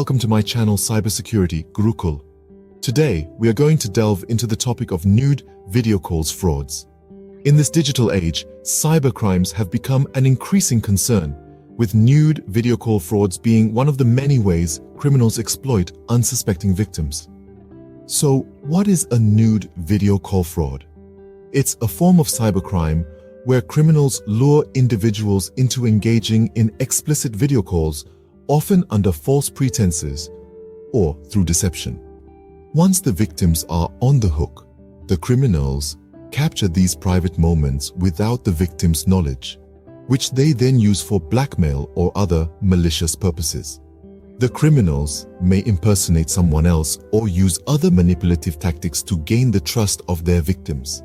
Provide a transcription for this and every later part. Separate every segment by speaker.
Speaker 1: welcome to my channel Cybersecurity Gurukul. Today, we are going to delve into the topic of nude video calls frauds. In this digital age, cybercrimes have become an increasing concern, with nude video call frauds being one of the many ways criminals exploit unsuspecting victims. So, what is a nude video call fraud? It's a form of cybercrime where criminals lure individuals into engaging in explicit video calls, often under false pretenses or through deception. Once the victims are on the hook, the criminals capture these private moments without the victim's knowledge, which they then use for blackmail or other malicious purposes. The criminals may impersonate someone else or use other manipulative tactics to gain the trust of their victims.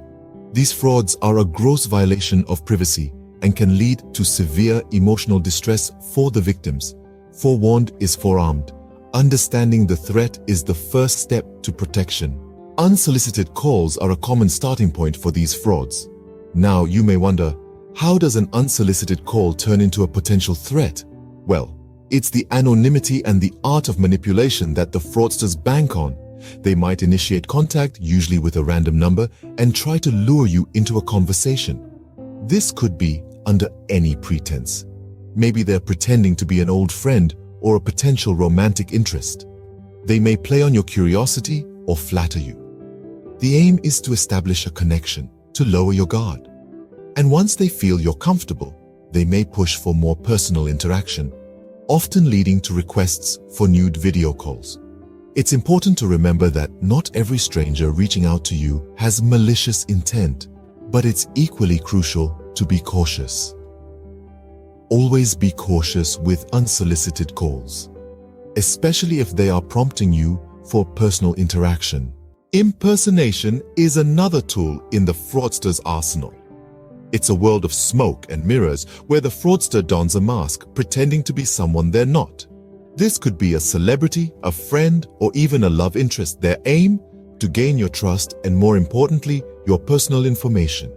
Speaker 1: These frauds are a gross violation of privacy and can lead to severe emotional distress for the victims. Forewarned is forearmed. Understanding the threat is the first step to protection. Unsolicited calls are a common starting point for these frauds. Now you may wonder, how does an unsolicited call turn into a potential threat? Well, it's the anonymity and the art of manipulation that the fraudsters bank on. They might initiate contact, usually with a random number, and try to lure you into a conversation. This could be under any pretense. Maybe they're pretending to be an old friend or a potential romantic interest. They may play on your curiosity or flatter you. The aim is to establish a connection, to lower your guard. And once they feel you're comfortable, they may push for more personal interaction, often leading to requests for nude video calls. It's important to remember that not every stranger reaching out to you has malicious intent, but it's equally crucial to be cautious. Always be cautious with unsolicited calls, especially if they are prompting you for personal interaction. Impersonation is another tool in the fraudster's arsenal. It's a world of smoke and mirrors where the fraudster dons a mask, pretending to be someone they're not. This could be a celebrity, a friend, or even a love interest. Their aim? To gain your trust and, more importantly, your personal information.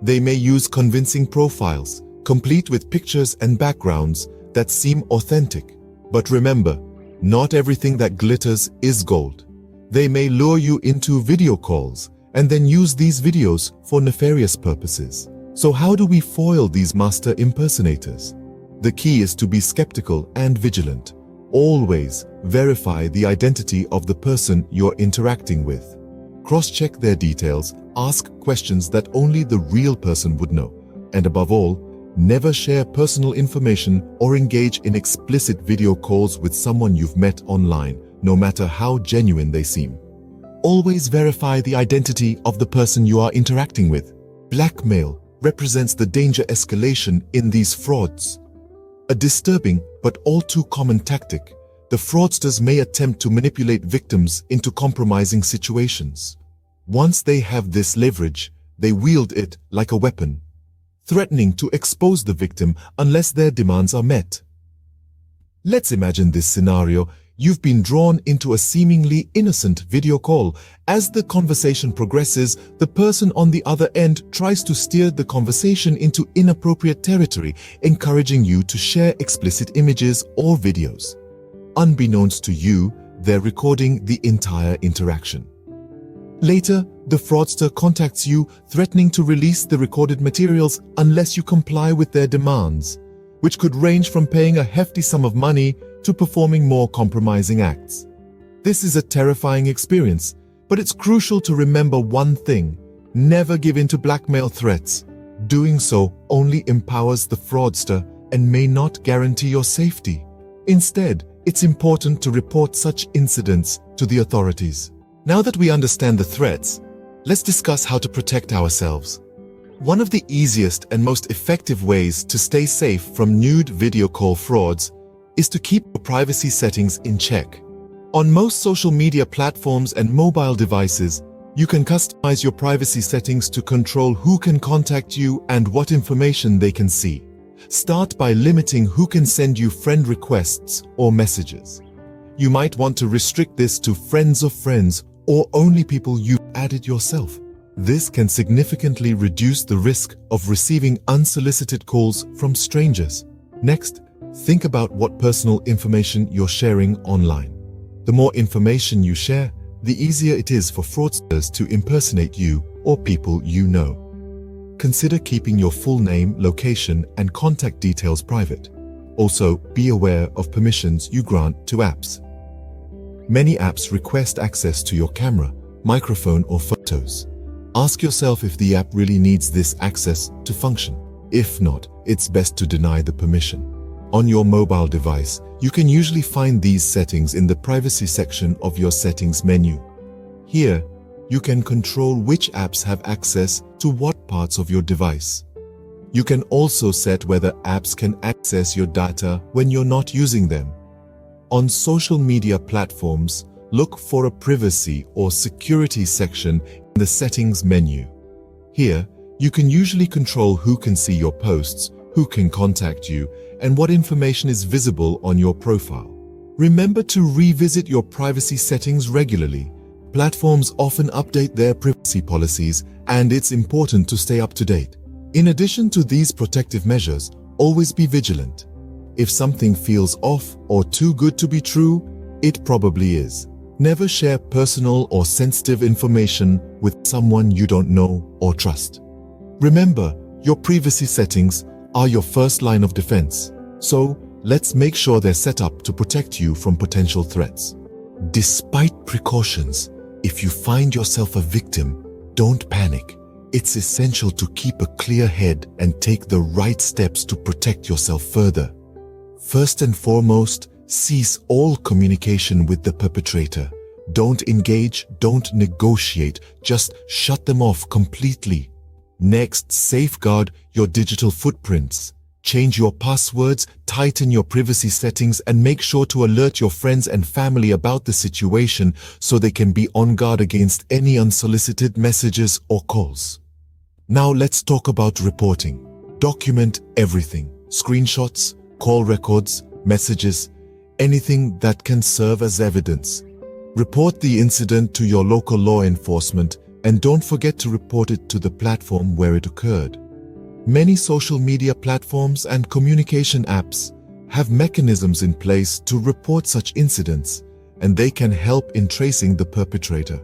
Speaker 1: They may use convincing profiles, complete with pictures and backgrounds that seem authentic. But remember, not everything that glitters is gold. They may lure you into video calls and then use these videos for nefarious purposes. So how do we foil these master impersonators? The key is to be skeptical and vigilant. Always verify the identity of the person you're interacting with. Cross-check their details, ask questions that only the real person would know, and above all, never share personal information or engage in explicit video calls with someone you've met online, no matter how genuine they seem. Always verify the identity of the person you are interacting with. Blackmail represents the danger escalation in these frauds. A disturbing but all too common tactic, the fraudsters may attempt to manipulate victims into compromising situations. Once they have this leverage, they wield it like a weapon, threatening to expose the victim unless their demands are met. Let's imagine this scenario. You've been drawn into a seemingly innocent video call. As the conversation progresses, the person on the other end tries to steer the conversation into inappropriate territory, encouraging you to share explicit images or videos. Unbeknownst to you, they're recording the entire interaction. Later, the fraudster contacts you, threatening to release the recorded materials unless you comply with their demands, which could range from paying a hefty sum of money to performing more compromising acts. This is a terrifying experience, but it's crucial to remember one thing: never give in to blackmail threats. Doing so only empowers the fraudster and may not guarantee your safety. Instead, it's important to report such incidents to the authorities. Now that we understand the threats, let's discuss how to protect ourselves. One of the easiest and most effective ways to stay safe from nude video call frauds is to keep your privacy settings in check. On most social media platforms and mobile devices, you can customize your privacy settings to control who can contact you and what information they can see. Start by limiting who can send you friend requests or messages. You might want to restrict this to friends of friends or only people you've added yourself. This can significantly reduce the risk of receiving unsolicited calls from strangers. Next, Think about what personal information you're sharing online. The more information you share, the easier it is for fraudsters to impersonate you or people you know. Consider keeping your full name, location, and contact details private. Also, be aware of permissions you grant to apps. Many apps request access to your camera, microphone, or photos. Ask yourself if the app really needs this access to function. If not, it's best to deny the permission. On your mobile device, you can usually find these settings in the privacy section of your settings menu. Here, you can control which apps have access to what parts of your device. You can also set whether apps can access your data when you're not using them. On social media platforms, look for a privacy or security section in the settings menu. Here, you can usually control who can see your posts, who can contact you, and what information is visible on your profile. Remember to revisit your privacy settings regularly. Platforms often update their privacy policies, and it's important to stay up to date. In addition to these protective measures, always be vigilant. If something feels off or too good to be true, it probably is. Never share personal or sensitive information with someone you don't know or trust. Remember, your privacy settings are your first line of defense, so let's make sure they're set up to protect you from potential threats. Despite precautions, if you find yourself a victim, don't panic. It's essential to keep a clear head and take the right steps to protect yourself further. First and foremost, cease all communication with the perpetrator. Don't engage, don't negotiate, just shut them off completely. Next, safeguard your digital footprints. Change your passwords, tighten your privacy settings, and make sure to alert your friends and family about the situation so they can be on guard against any unsolicited messages or calls. Now let's talk about reporting. Document everything. Screenshots, call records, messages, anything that can serve as evidence. Report the incident to your local law enforcement, and don't forget to report it to the platform where it occurred. Many social media platforms and communication apps have mechanisms in place to report such incidents, and they can help in tracing the perpetrator.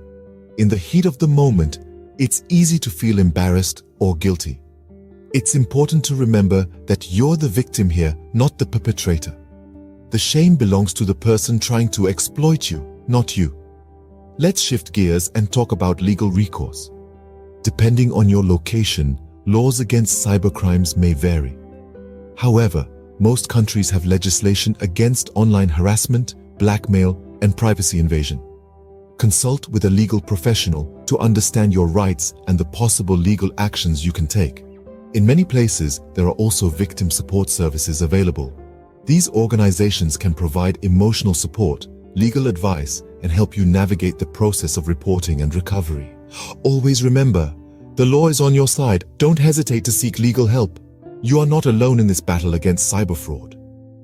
Speaker 1: In the heat of the moment, it's easy to feel embarrassed or guilty. It's important to remember that you're the victim here, not the perpetrator. The shame belongs to the person trying to exploit you, not you. Let's shift gears and talk about legal recourse. Depending on your location, laws against cybercrimes may vary. However, most countries have legislation against online harassment, blackmail, and privacy invasion. Consult with a legal professional to understand your rights and the possible legal actions you can take. In many places, there are also victim support services available. These organizations can provide emotional support, legal advice, and help you navigate the process of reporting and recovery. Always remember, the law is on your side. Don't hesitate to seek legal help. You are not alone in this battle against cyber fraud.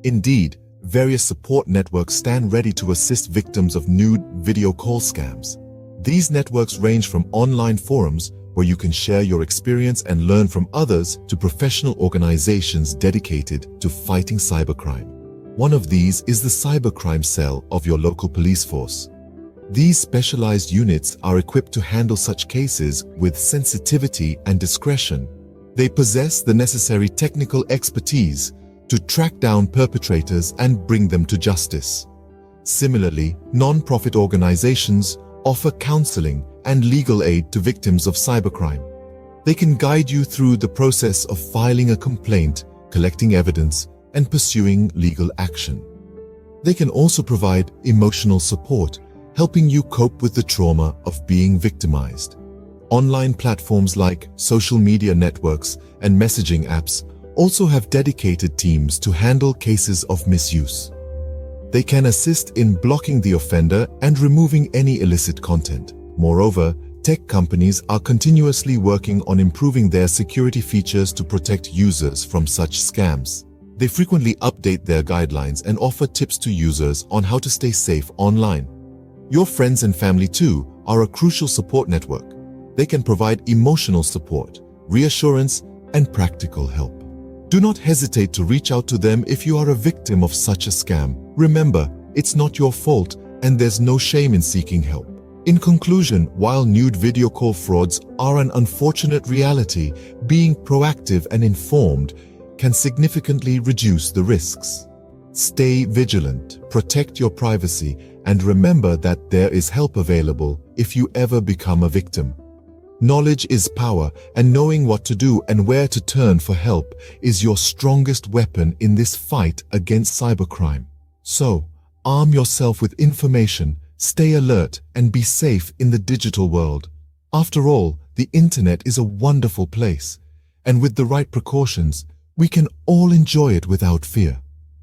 Speaker 1: Indeed, various support networks stand ready to assist victims of nude video call scams. These networks range from online forums where you can share your experience and learn from others to professional organizations dedicated to fighting cybercrime. One of these is the cybercrime cell of your local police force. These specialized units are equipped to handle such cases with sensitivity and discretion. They possess the necessary technical expertise to track down perpetrators and bring them to justice. Similarly, non-profit organizations offer counseling and legal aid to victims of cybercrime. They can guide you through the process of filing a complaint, collecting evidence, and pursuing legal action. They can also provide emotional support, helping you cope with the trauma of being victimized. Online platforms like social media networks and messaging apps also have dedicated teams to handle cases of misuse. They can assist in blocking the offender and removing any illicit content. Moreover, tech companies are continuously working on improving their security features to protect users from such scams. They frequently update their guidelines and offer tips to users on how to stay safe online. Your friends and family too are a crucial support network. They can provide emotional support, reassurance, and practical help. Do not hesitate to reach out to them if you are a victim of such a scam. Remember, it's not your fault and there's no shame in seeking help. In conclusion, while nude video call frauds are an unfortunate reality, being proactive and informed can significantly reduce the risks. Stay vigilant, protect your privacy, and remember that there is help available if you ever become a victim. Knowledge is power, and knowing what to do and where to turn for help is your strongest weapon in this fight against cybercrime. So, arm yourself with information, stay alert, and be safe in the digital world. After all, the internet is a wonderful place, and with the right precautions, we can all enjoy it without fear.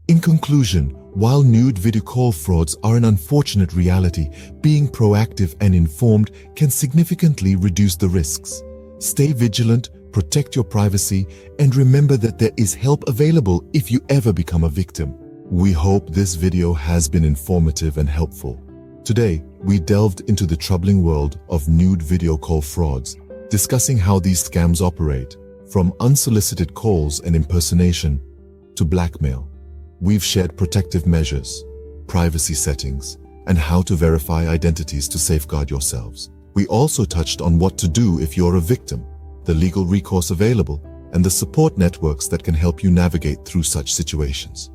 Speaker 1: In conclusion, while nude video call frauds are an unfortunate reality, being proactive and informed can significantly reduce the risks. Stay vigilant, protect your privacy, and remember that there is help available if you ever become a victim. We hope this video has been informative and helpful. Today, we delved into the troubling world of nude video call frauds, discussing how these scams operate, from unsolicited calls and impersonation to blackmail. We've shared protective measures, privacy settings, and how to verify identities to safeguard yourselves. We also touched on what to do if you're a victim, the legal recourse available, and the support networks that can help you navigate through such situations.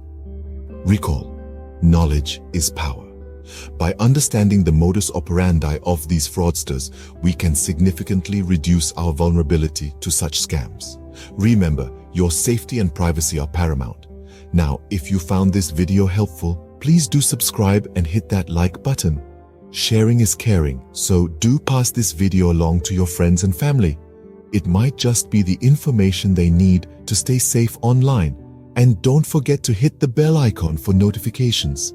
Speaker 1: Recall, knowledge is power. By understanding the modus operandi of these fraudsters, we can significantly reduce our vulnerability to such scams. Remember, your safety and privacy are paramount. Now, if you found this video helpful, please do subscribe and hit that like button. Sharing is caring, so do pass this video along to your friends and family. It might just be the information they need to stay safe online. And don't forget to hit the bell icon for notifications.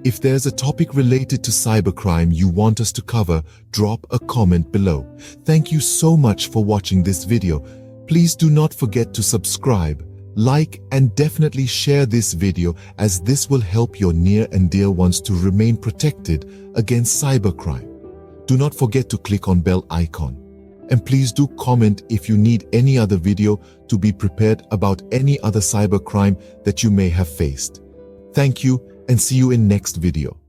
Speaker 1: If there's a topic related to cybercrime you want us to cover, drop a comment below. Thank you so much for watching this video. Please do not forget to subscribe, like, and definitely share this video, as this will help your near and dear ones to remain protected against cybercrime. Do not forget to click on bell icon. And please do comment if you need any other video to be prepared about any other cybercrime that you may have faced. Thank you, and see you in next video.